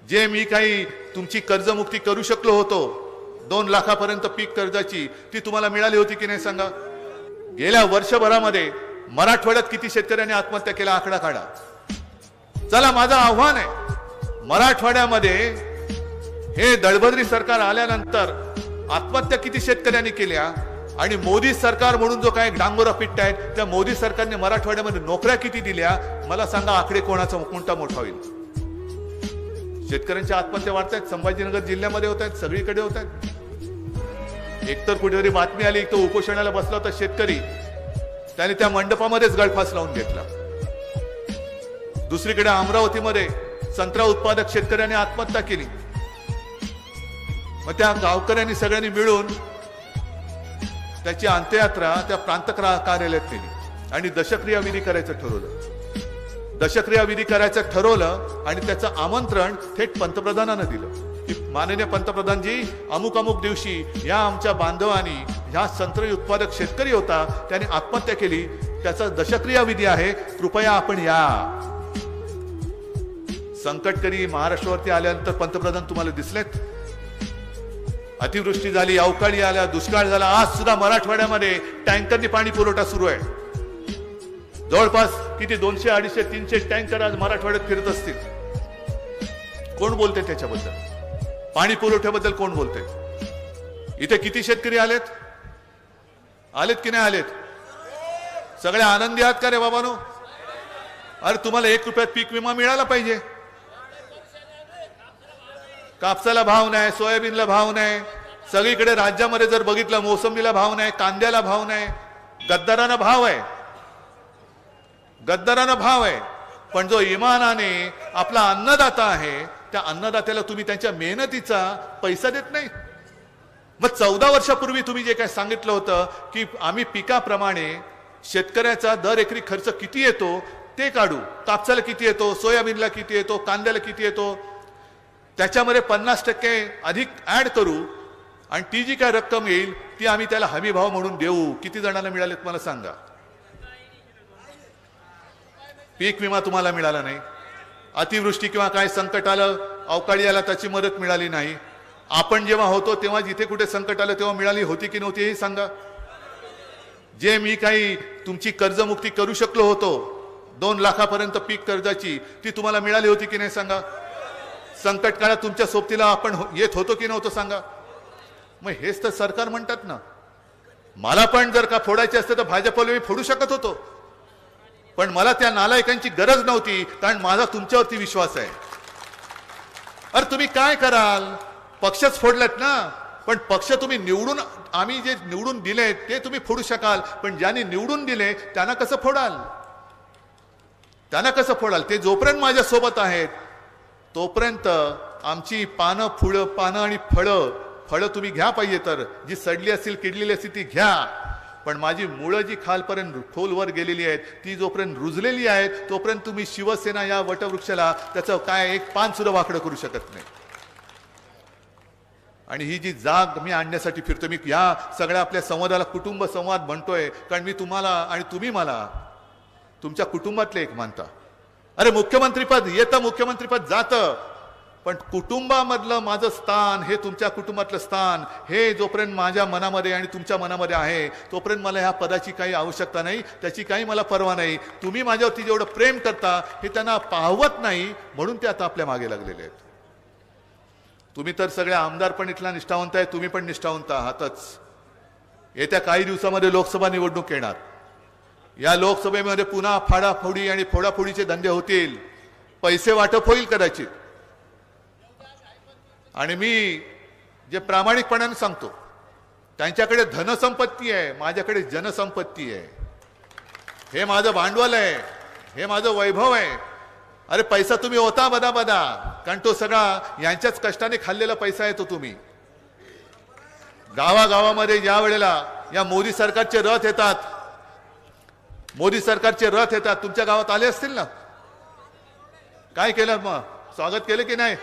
जे मी काही तुमची कर्जमुक्ती करू शकलो होतो 2 लाखापर्यंत पीक कर्जाची ती तुम्हाला मिळाली होती की नाही सांगा। गेल्या वर्षभरामध्ये मराठवाड्यात किती शेतकऱ्यांनी आत्महत्या केल्या आकडा काढा। चला माझं आव्हान आहे, मराठवाड्यामध्ये हे दळभद्री सरकार आल्यानंतर आत्महत्या किती शेतकऱ्यांनी केल्या आणि मोदी सरकार म्हणून जो काय डांगोरा पिटतायत त्या मोदी सरकारने मराठवाड्यामध्ये नोकऱ्या किती दिल्या मला सांगा। आकडे कोणता मोठा होईल। शेतकऱ्यांच्या आत्महत्या वाढत आहेत, संभाजीनगर जिल्ह्यामध्ये होत आहेत, सगळीकडे होत आहेत। एकतर कुठेतरी बातमी आली तो उपोषणाला बसला होता शेतकरी, त्याने त्या मंडपामध्येच गळफास लावून घेतला। दुसरीकडे अमरावतीमध्ये संत्रा उत्पादक शेतकऱ्यांनी आत्महत्या केली। मग त्या गावकऱ्यांनी सगळ्यांनी मिळून त्याची अंत्ययात्रा त्या प्रांत कार्यालयात केली आणि दशक्रिया विधी करायचं ठरवलं। दशक्रिया विधी करायचं ठरवलं आणि त्याचं आमंत्रण थेट पंतप्रधानांना दिलं की माननीय पंतप्रधानजी अमुक अमुक दिवशी या आमच्या बांधवांनी ह्या संत्री उत्पादक शेतकरी होता त्याने आत्महत्या केली, त्याचा दशक्रिया विधी आहे, कृपया आपण या। संकटकरी महाराष्ट्रावरती आल्यानंतर पंतप्रधान तुम्हाला दिसलेत? अतिवृष्टी झाली, अवकाळी आल्या, दुष्काळ झाला, आज सुद्धा मराठवाड्यामध्ये टँकरनी पाणी पुरवठा सुरू आहे। जवळपास किती 200, 250, 300 टँकर आज मराठवाड्यात फिरत असतील। कोण बोलते त्याच्याबद्दल? पाणी पुरवठ्याबद्दल कोण बोलते? इथे किती शेतकरी आलेत की नाही आलेत? सगळे आनंदी आहात का रे बाबांनो? अरे तुम्हाला 1 रुपयात पीक विमा मिळाला पाहिजे। कापसाला भाव नाही, सोयाबीनला भाव नाही, सगळीकडे राज्यामध्ये जर बघितलं मोसंबीला भाव नाही, कांद्याला भाव नाही, गद्दारांना भाव आहे, पण जो इमानाने आपला अन्नदाता आहे त्या अन्नदात्याला तुम्ही त्यांच्या मेहनतीचा पैसा देत नाही। मग 14 वर्षापूर्वी तुम्ही जे काय सांगितलं होतं की आम्ही पिकाप्रमाणे शेतकऱ्याचा दर एकरी खर्च किती येतो ते काढू, कापसाला किती येतो, सोयाबीनला किती येतो, कांद्याला किती येतो, त्याच्यामध्ये 50% अधिक ऍड करू आणि ती जी काय रक्कम येईल ती आम्ही त्याला हमी भाव म्हणून देऊ। किती जणांना मिळालेत मला सांगा? पीक विमा तुम्हाला मिळाला नाही। अतिवृष्टी किंवा काय संकट आलं, अवकाळी आला, त्याची मदत मिळाली नाही। आपण जेव्हा होतो तेव्हा जिथे कुठे संकट आलं तेव्हा मिळाली होती की नव्हती हे सांगा। जे मी काही तुमची कर्जमुक्ती करू शकलो होतो 2 लाखापर्यंत पीक कर्जाची ती तुम्हाला मिळाली होती की नाही सांगा। संकट काळात तुमच्या सोबतीला आपण येत होतो की नव्हतं सांगा। मग हेच तर सरकार म्हणतात ना। मला पण जर का फोडायचे असते तर भाजपला मी फोडू शकत होतो, पण मला त्या नालायकांची गरज नव्हती कारण माझा तुमच्यावरती विश्वास आहे। अरे तुम्ही काय कराल? पक्षच फोडलेत ना, पण पक्ष तुम्ही निवडून आम्ही जे निवडून दिले ते तुम्ही फोडू शकाल, पण ज्यांनी निवडून दिले त्यांना कसं फोडाल? ते जोपर्यंत माझ्या सोबत आहेत तोपर्यंत आमची पानं आणि फळं तुम्ही घ्या पाहिजे तर, जी सडली असतील किडलेली असतील ती घ्या, पण माझी मुळं जी खालपर्यंत खोलवर गेलेली आहेत ती जोपर्यंत रुजलेली आहेत तोपर्यंत तुम्ही शिवसेना या वटवृक्षाला त्याचं काय एक पान सुद्धा वाकडं करू शकत नाही। आणि ही जी जाग मी आणण्यासाठी फिरतो, मी या सगळ्या आपल्या संवादाला कुटुंब संवाद म्हणतोय कारण मी तुम्हाला आणि तुम्ही मला तुमच्या कुटुंबातले एक मानता। अरे मुख्यमंत्रीपद येतं, मुख्यमंत्रीपद जातं, पण कुटुंबामधलं माझं स्थान हे तुमच्या कुटुंबातलं स्थान हे जोपर्यंत माझ्या मनामध्ये आणि तुमच्या मनामध्ये आहे तोपर्यंत मला ह्या पदाची काही आवश्यकता नाही, त्याची काही मला पर्वा नाही। तुम्ही माझ्यावरती जेवढं प्रेम करता हे त्यांना पाहवत नाही म्हणून ते आता आपल्या मागे लागलेले आहेत। तुम्ही तर सगळे आमदार पण इथला निष्ठावंत आहे, तुम्ही पण निष्ठावंत आहातच। येत्या काही दिवसामध्ये लोकसभा निवडणूक येणार, या लोकसभेमध्ये पुन्हा फाडाफोडी आणि फोडाफोडीचे धंदे होतील, पैसे वाटप होईल कदाचित। आणि मी जे प्रामाणिकपणाने सांगतो त्यांच्याकडे धनसंपत्ती आहे, माझ्याकडे जनसंपत्ती आहे। हे माझं भांडवल आहे, हे माझं वैभव आहे। अरे पैसा तुम्ही होता बदा कारण तो सगळा यांच्याच कष्टाने खाल्लेला पैसा आहे तो। तुम्ही गावागावामध्ये ज्या वेळेला या मोदी सरकारचे रथ येतात तुमच्या गावात आले असतील ना? काय केलं मग? स्वागत केलं की नाही?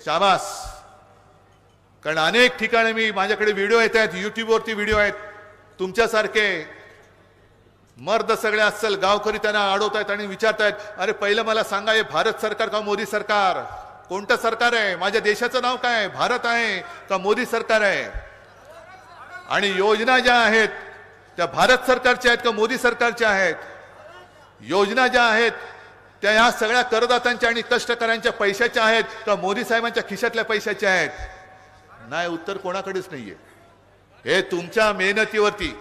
शाबास। कारण अनेक ठिकाणी माझ्याकडे व्हिडिओ येत आहेत, युट्यूबवरती व्हिडिओ आहेत, तुमच्यासारखे मर्द सगळे अस्सल गावकरी त्यांना अडवतायत आणि विचारतायत, अरे पहिलं मला सांगा, हे भारत सरकार का मोदी सरकार? कोणतं सरकार आहे? माझ्या देशाचं नाव काय? भारत आहे का मोदी सरकार आहे? आणि योजना ज्या आहेत त्या भारत सरकारच्या आहेत का मोदी सरकारच्या आहेत? योजना ज्या आहेत त्या ह्या सगळ्या करदात्यांच्या आणि कष्टकऱ्यांच्या पैशाच्या आहेत का मोदी साहेबांच्या खिशातल्या पैशाच्या आहेत? नाही, उत्तर कोणाकडेच नाहीये. हे तुमच्या मेहनतीवरती,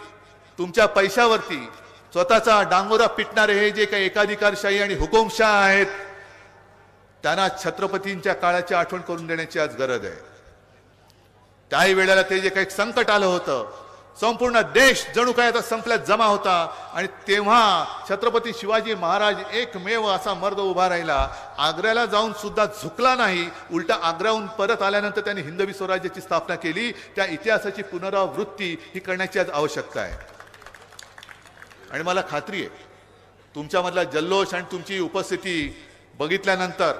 तुमच्या पैशावरती स्वतःचा डांगोरा पिटणारे हे जे काही एकाधिकारशाही आणि हुकुमशाह आहेत, त्यांना छत्रपतींच्या काळाची आठवण करून देण्याची आज गरज आहे. त्याही वेळेला ते जे काही संकट आलं होतं, संपूर्ण देश जणू काय आता संपल्यात जमा होता, आणि तेव्हा छत्रपती शिवाजी महाराज एकमेव असा मर्द उभा राहिला, आग्र्याला जाऊन सुद्धा झुकला नाही. उलटा आग्र्याहून परत आल्यानंतर त्यांनी हिंदवी स्वराज्याची स्थापना केली. त्या इतिहासाची पुनरावृत्ती ही करण्याची आज आवश्यकता आहे. आणि मला खात्री आहे तुमच्यामधला जल्लोष आणि तुमची उपस्थिती बघितल्यानंतर,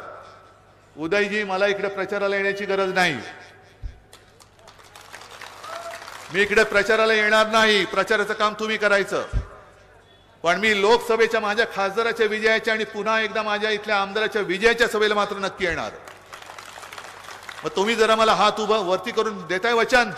उदयजी, मला इकडे प्रचाराला येण्याची गरज नाही. मी इकडे प्रचाराला येणार नाही, प्रचाराचं काम तुम्ही करायचं. पण मी लोकसभेच्या माझ्या खासदाराच्या विजयाच्या आणि पुन्हा एकदा माझ्या इथल्या आमदाराच्या विजयाच्या सभेला मात्र नक्की येणार. मग तुम्ही जरा मला हात उभा वरती करून देताय वचन?